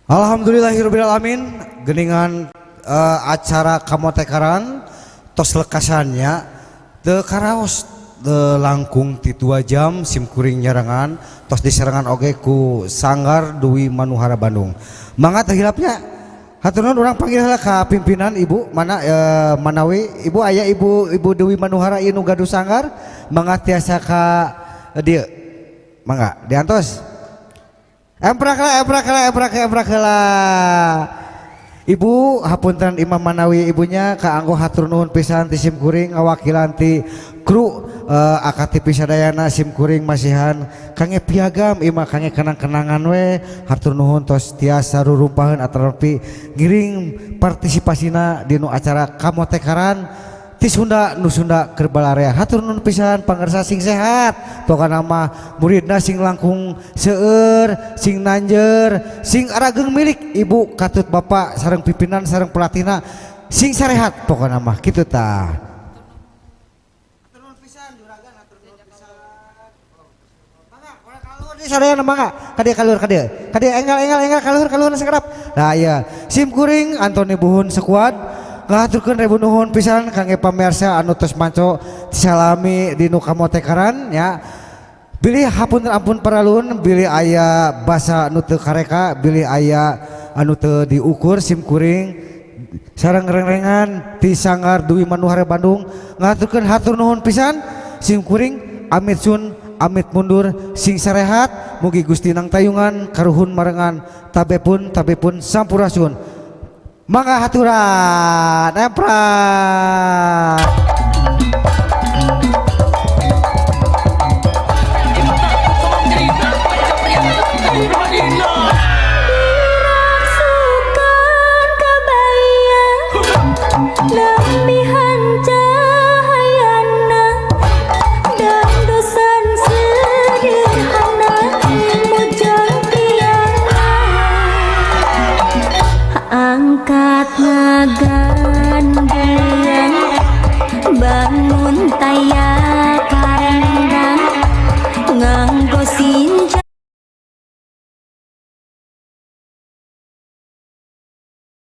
Alhamdulillahirobbilalamin geningan acara kamotekaran tos lekasannya teu karaos teu langkung ti 2 jam simkuring nyarangan tos diserangan oge ku Sanggar Dewi Manuhara Bandung. Mangga teu hilapnya hatur nuhun urang panggil heula ka pimpinan ibu mana Manawi ibu aya ibu Dewi Manuhara ieu nu gaduh sanggar mangga tiasa ka dieu mangga diantos. Emprak Ibu hapunten Imam Manawi ibunya kaanggo hatur nuhun pisan ti simkuring ngawakilan ti kru akatipi sadayana simkuring masihan kange piagam imah kange kenang-kenangan we hatur nuhun tos tiasa rurumpaheun atrapi ngiring partisipasina dinu acara kamotekaran ti Sunda nu Sunda keur balarea hatur nuhun pisan pangarsa sing sehat toka nama muridna sing langkung seueur sing nanjeur sing arageng milik ibu katut bapak sareng pimpinan sareng pelatihna sing sarehat toka nama kitu tah hatur nuhun pisan juragan hatur nuhun pisan mangga ora kaluhur di sadayana mangga kadieu kaluhur kadieu enggal kaluhur sakedap nah iya simkuring Antoni Buhun sekuad ngaturkeun rebu nuhun pisan kangge pamirsa anu tos manco salami dinu kamotekaran ya. Bilih hapunten ampun paralun bilih aya basa anu teu kareka bilih aya anu teu diukur simkuring sareng rengrengan ti Sanggar Dewi Manuhara Bandung ngaturkeun hatur nuhun pisan simkuring amit sun amit mundur sing sarehat mugi Gusti nang tayungan karuhun marengan tabepun sampurasun. Mangga haturan emprak bangun tayang